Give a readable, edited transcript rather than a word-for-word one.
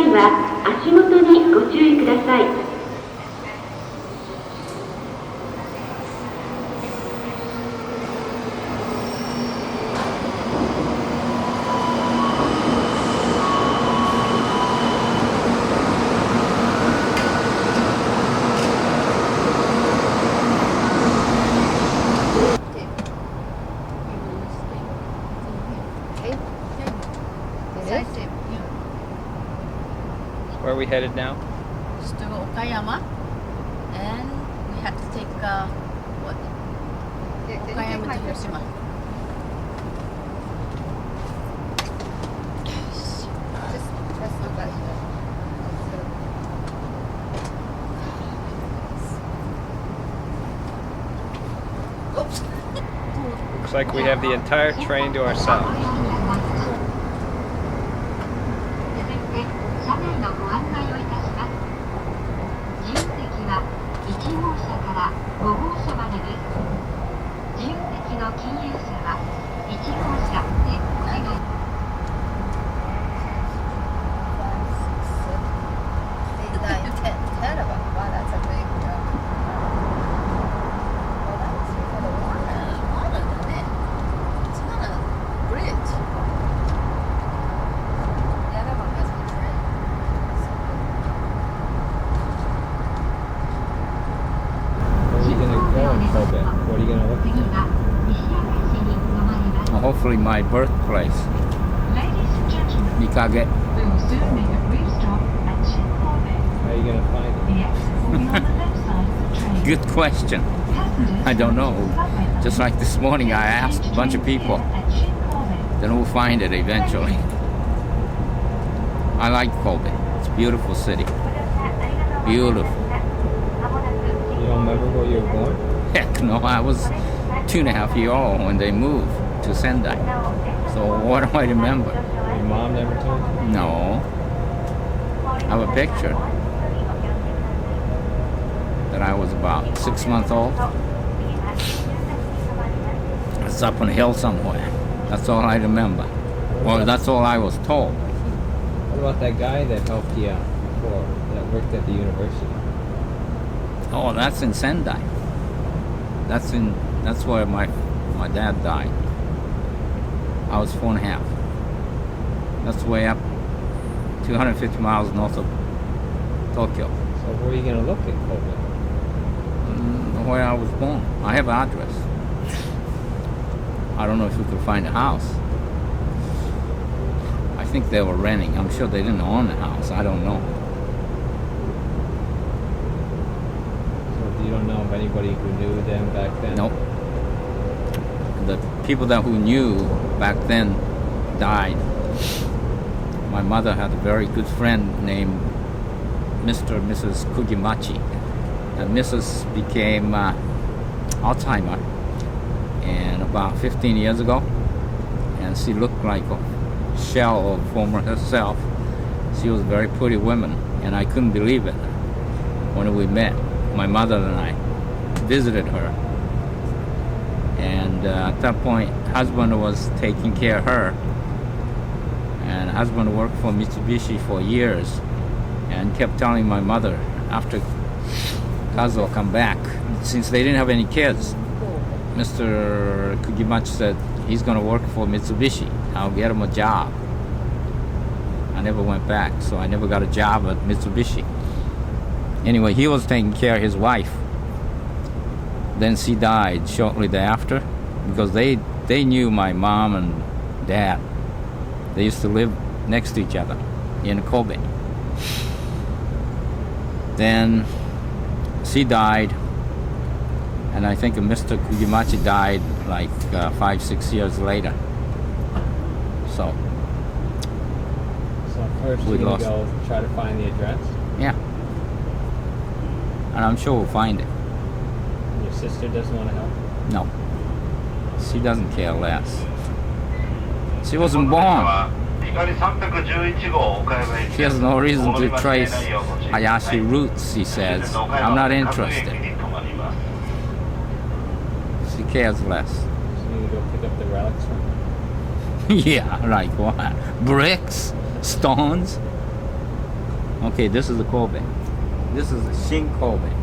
際は足元にご注意ください。Where are we headed now? To Okayama, and we had to take what? Okayama to Hiroshima. Just press the button. Oops. Looks like we have the entire train to ourselves. 車内のご案内をいたします。自由席は1号車から5号車までです。自由席の禁煙車は1号車でお願い。10 of them. Wow, that's a big well, that's for the water. It's not a bridge. The other one has a train. Where are you going to go in Kobe? What are you going to look at? Well, hopefully my birthplace, Mikage. We will soon make a brief stop at Shinkobe. How are you going to find it? The exit will be on the left side of the train. Good question. I don't know. Just like this morning, I asked a bunch of people. Then we'll find it eventually. I like Kobe. It's a beautiful city. Beautiful. You don't remember where you were born? Heck no, I was 2.5 years old when they moved to Sendai. So what do I remember? Your mom never told you? No. I have a picture that I was about 6 months old. It's up on a hill somewhere. That's all I remember. Well, that's all I was told. What about that guy that helped you out before, that worked at the university? Oh, that's in Sendai. That's where my dad died. I was 4.5. That's way up 250 miles north of Tokyo. So where are you going to look at Kobe? Where I was born. I have an address. I don't know if you could find a house. I think they were renting. I'm sure they didn't own the house. I don't know. So you don't know of anybody who knew them back then? Nope. The people who knew back then died. My mother had a very good friend named Mr. and Mrs. Kugimachi. And Mrs. became Alzheimer and about 15 years ago. And she looked like a shell of former herself. She was a very pretty woman, and I couldn't believe it when we met. My mother and I visited her. And at that point, husband was taking care of her. And husband worked for Mitsubishi for years and kept telling my mother after Kazuo come back, since they didn't have any kids, Mr. Kugimachi said he's going to work for Mitsubishi. I'll get him a job. I never went back, so I never got a job at Mitsubishi. Anyway, he was taking care of his wife. Then she died shortly thereafter because they knew my mom and dad. They used to live next to each other in Kobe. Then she died, and I think Mr. Kugimachi died like 5-6 years later. So first we you're going lost. to go try to find the address? Yeah. And I'm sure we'll find it. And your sister doesn't want to help? No. She doesn't care less. She wasn't born. She has no reason to trace Hayashi roots, he says. I'm not interested. She cares less. So you need to go pick up the relics from her? Yeah, like what? Bricks? Stones? Okay, this is the Kobe. This is the Shin Kobe.